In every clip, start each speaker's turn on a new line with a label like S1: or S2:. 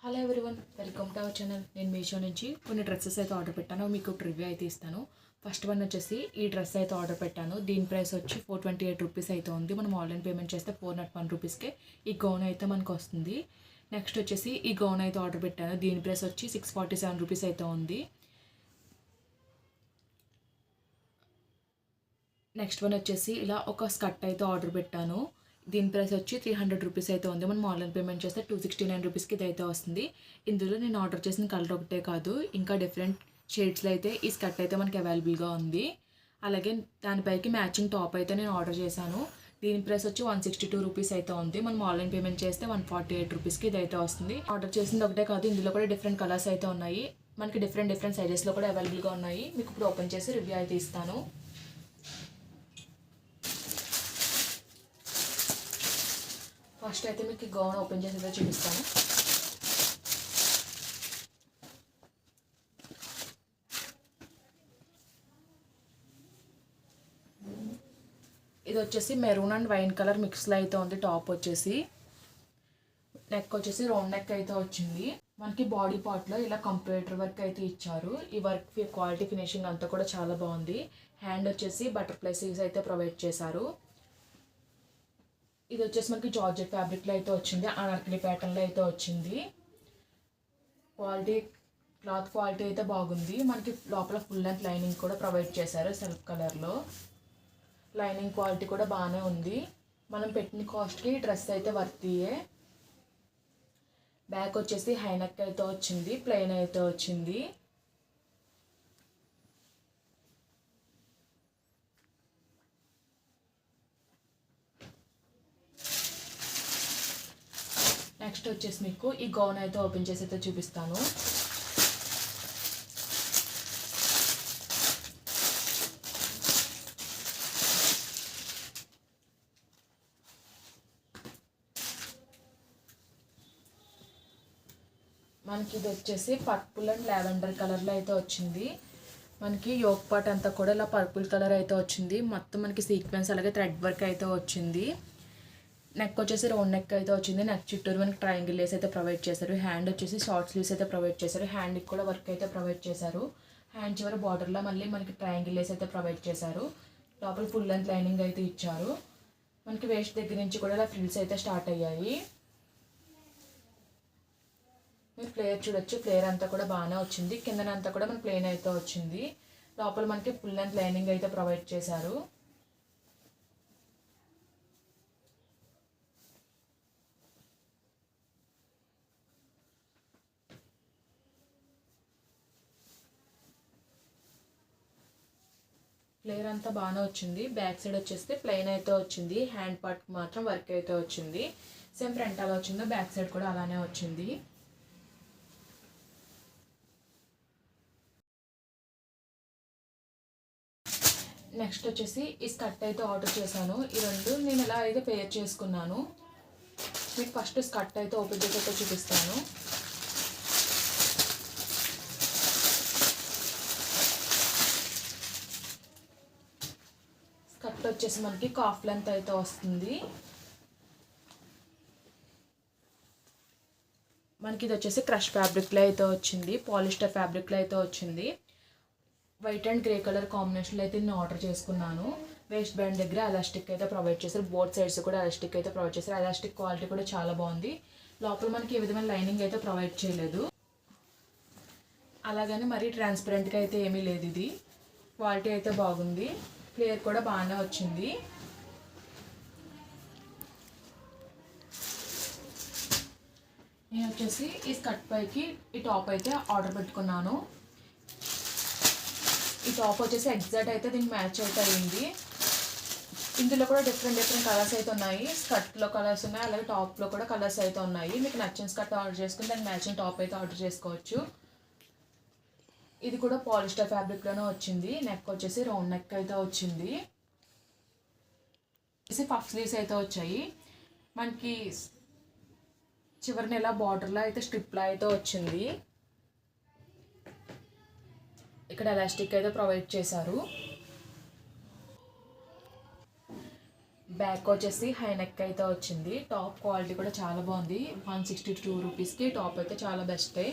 S1: Hello everyone, welcome to our channel. నేను మీషో నుంచి కొన్ని డ్రెస్సెస్ అయితే ఆర్డర్ పెట్టాను. మీకు ఒక రివ్యూ అయితే ఇస్తాను. ఫస్ట్ వన్ వచ్చేసి ఈ డ్రెస్ అయితే ఆర్డర్ పెట్టాను. దీని ప్రైస్ వచ్చి 428 రూపీస్ అయితే ఉంది. మనం ఆన్లైన్ పేమెంట్ చేస్తే 401 రూపీస్కే ఈ గౌన్ అయితే మనకు వస్తుంది. నెక్స్ట్ వచ్చేసి ఈ గౌన్ అయితే ఆర్డర్ పెట్టాను. దీని ప్రైస్ వచ్చి 647 రూపీస్ అయితే ఉంది. నెక్స్ట్ వన్ వచ్చేసి ఇలా ఒక స్కర్ట్ అయితే ఆర్డర్ పెట్టాను. దీని ప్రైస్ వచ్చి 300 రూపీస్ అయితే ఉంది. మనం ఆన్లైన్ పేమెంట్ చేస్తే 269 రూపీస్కి ఇది అయితే వస్తుంది. ఇందులో నేను ఆర్డర్ చేసిన కలర్ ఒకటే కాదు, ఇంకా డిఫరెంట్ షేడ్స్లో అయితే ఈ స్కర్ట్ అయితే మనకి అవైలబుల్గా ఉంది. అలాగే దానిపైకి మ్యాచింగ్ టాప్ అయితే నేను ఆర్డర్ చేశాను. దీని ప్రైస్ వచ్చి 162 రూపీస్ అయితే ఉంది. మనం ఆన్లైన్ పేమెంట్ చేస్తే 148 రూపీస్కి ఇది అయితే వస్తుంది. ఆర్డర్ చేసింది ఒకటే కాదు, ఇందులో కూడా డిఫరెంట్ కలర్స్ అయితే ఉన్నాయి. మనకి డిఫరెంట్ సైజెస్లో కూడా అవైలబుల్గా ఉన్నాయి. మీకు ఇప్పుడు ఓపెన్ చేసి రివ్యూ అయితే ఇస్తాను. ఫస్ట్ అయితే మీకు గౌన్ ఓపెన్ చేసి చూపిస్తాను. ఇది వచ్చేసి మెరూన్ అండ్ వైన్ కలర్ మిక్స్లో అయితే ఉంది. టాప్ వచ్చేసి నెక్ వచ్చేసి రౌండ్ నెక్ అయితే వచ్చింది. మనకి బాడీ పార్ట్లో ఇలా కంప్యూటర్ వర్క్ అయితే ఇచ్చారు. ఈ వర్క్ క్వాలిటీ ఫినిషింగ్ అంతా కూడా చాలా బాగుంది. హ్యాండ్ వచ్చేసి బటర్ఫ్లై స్లీవ్స్ అయితే ప్రొవైడ్ చేశారు. ఇది వచ్చేసి మనకి జార్జెట్ ఫ్యాబ్రిక్లో అయితే వచ్చింది. అనార్కలి ప్యాటర్న్లో అయితే వచ్చింది. క్లాత్ క్వాలిటీ అయితే బాగుంది. మనకి లోపల ఫుల్ లెంత్ లైనింగ్ కూడా ప్రొవైడ్ చేశారు. సెల్ఫ్ కలర్లో లైనింగ్ క్వాలిటీ కూడా బాగానే ఉంది. మనం పెట్టిన కాస్ట్కి డ్రెస్ అయితే వర్తియే. బ్యాక్ వచ్చేసి హైనెక్ అయితే వచ్చింది, ప్లెయిన్ అయితే వచ్చింది. నెక్స్ట్ వచ్చేసి మీకు ఈ గౌన్ అయితే ఓపెన్ చేసి అయితే చూపిస్తాను. మనకి ఇది వచ్చేసి పర్పుల్ అండ్ లావెండర్ కలర్లో అయితే వచ్చింది. మనకి యోక్ పార్ట్ అంతా కూడా ఇలా పర్పుల్ కలర్ అయితే వచ్చింది. మొత్తం మనకి సీక్వెన్స్ అలాగే థ్రెడ్ వర్క్ అయితే వచ్చింది. నెక్ వచ్చేసి రౌండ్ నెక్ అయితే వచ్చింది. నెక్ చుట్టూరు మనకి ట్రయాంగిల్ లేస్ అయితే ప్రొవైడ్ చేశారు. హ్యాండ్ వచ్చేసి షార్ట్ స్లీవ్స్ అయితే ప్రొవైడ్ చేశారు. హ్యాండ్కి కూడా వర్క్ అయితే ప్రొవైడ్ చేశారు. హ్యాండ్ చివరి బార్డర్లో మళ్ళీ మనకి ట్రయాంగిల్ లేస్ అయితే ప్రొవైడ్ చేశారు. లోపల ఫుల్ లెంత్ లైనింగ్ అయితే ఇచ్చారు. మనకి వేస్ట్ దగ్గర నుంచి కూడా ఇలా ఫ్రిల్స్ అయితే స్టార్ట్ అయ్యాయి. మీరు ప్లేయర్ చూడొచ్చు, ప్లేయర్ అంతా కూడా బాగానే వచ్చింది. కిందనంతా కూడా మన ప్లేన్ అయితే వచ్చింది. లోపల మనకి ఫుల్ లెంత్ లైనింగ్ అయితే ప్రొవైడ్ చేశారు. ప్లేయర్ అంతా బాగానే వచ్చింది. బ్యాక్ సైడ్ వచ్చేస్తే ప్లెయిన్ అయితే వచ్చింది. హ్యాండ్ పార్ట్ మాత్రం వర్క్ అయితే వచ్చింది. సేమ్ ఫ్రంట్ అలా వచ్చిందో బ్యాక్ సైడ్ కూడా అలానే వచ్చింది. నెక్స్ట్ వచ్చేసి ఈ స్కర్ట్ అయితే ఆర్డర్ చేశాను. ఈ రెండు నేను ఎలా అయితే పేర్ చేసుకున్నాను. మీకు ఫస్ట్ స్కర్ట్ అయితే ఓపెన్ చేసి అయితే చూపిస్తాను. స్కర్ట్ వచ్చేసి మనకి కాఫ్ లెంత్ అయితే వస్తుంది. మనకి ఇది వచ్చేసి క్రష్ ఫ్యాబ్రిక్లో అయితే వచ్చింది. పాలిస్టర్ ఫ్యాబ్రిక్లో అయితే వచ్చింది. వైట్ అండ్ గ్రే కలర్ కాంబినేషన్లో అయితే నేను ఆర్డర్ చేసుకున్నాను. వేస్ట్ బ్యాండ్ దగ్గర ఎలాస్టిక్ అయితే ప్రొవైడ్ చేశారు. బోత్ సైడ్స్ కూడా ఎలాస్టిక్ అయితే ప్రొవైడ్ చేశారు. ఎలాస్టిక్ క్వాలిటీ కూడా చాలా బాగుంది. లోపల మనకి ఏ విధమైన లైనింగ్ అయితే ప్రొవైడ్ చేయలేదు. అలాగని మరీ ట్రాన్స్పరెంట్గా అయితే ఏమీ లేదు. ఇది క్వాలిటీ అయితే బాగుంది. ఫ్లేర్ కూడా బాగానే వచ్చింది. నేను వచ్చేసి ఈ స్కర్ట్ పైకి ఈ టాప్ అయితే ఆర్డర్ పెట్టుకున్నాను. ఈ టాప్ వచ్చేసి ఎగ్జాక్ట్ అయితే దీనికి మ్యాచ్ అయితే అయింది. ఇందులో కూడా డిఫరెంట్ కలర్స్ అయితే ఉన్నాయి. స్కర్ట్లో కలర్స్ ఉన్నాయి, అలాగే టాప్లో కూడా కలర్స్ అయితే ఉన్నాయి. మీకు నచ్చిన స్కర్ట్ ఆర్డర్ చేసుకుని దానికి మ్యాచింగ్ టాప్ అయితే ఆర్డర్ చేసుకోవచ్చు. ఇది కూడా పాలిస్టర్ ఫ్యాబ్రిక్లోనే వచ్చింది. నెక్ వచ్చేసి రౌండ్ నెక్ అయితే వచ్చింది. పఫ్ స్లీవ్స్ అయితే వచ్చాయి. మనకి చివరిన ఇలా బార్డర్లో అయితే స్ట్రిప్లో అయితే వచ్చింది. ఇక్కడ ఎలాస్టిక్ అయితే ప్రొవైడ్ చేశారు. బ్యాక్ వచ్చేసి హై నెక్ అయితే వచ్చింది. టాప్ క్వాలిటీ కూడా చాలా బాగుంది. 162 రూపీస్కి టాప్ అయితే చాలా బెస్టే.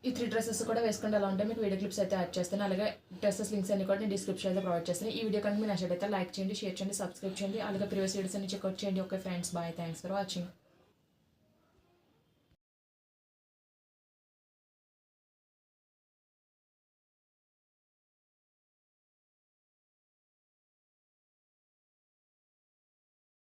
S1: ఈ 3 డ్రెస్సెస్ కూడా వేసుకుంటే ఎలా ఉంటే మీకు వీడియో క్లిప్స్ అయితే యాడ్ చేస్తాను. అలాగే డ్రెస్సెస్ లింక్స్ అన్ని కూడా నేను డిస్క్రిప్షన్లో ప్రొవైడ్ చేస్తాను. ఈ వీడియో కనుక మీరు నచ్చినట్లయితే లైక్ చేయండి, షేర్ చేయండి, సబ్స్క్రైబ్ చేయండి. అలాగే ప్రీవియస్ వీడియోస్ అన్ని చెక్అవుట్ చేయండి. Okay friends, bye, thanks for watching.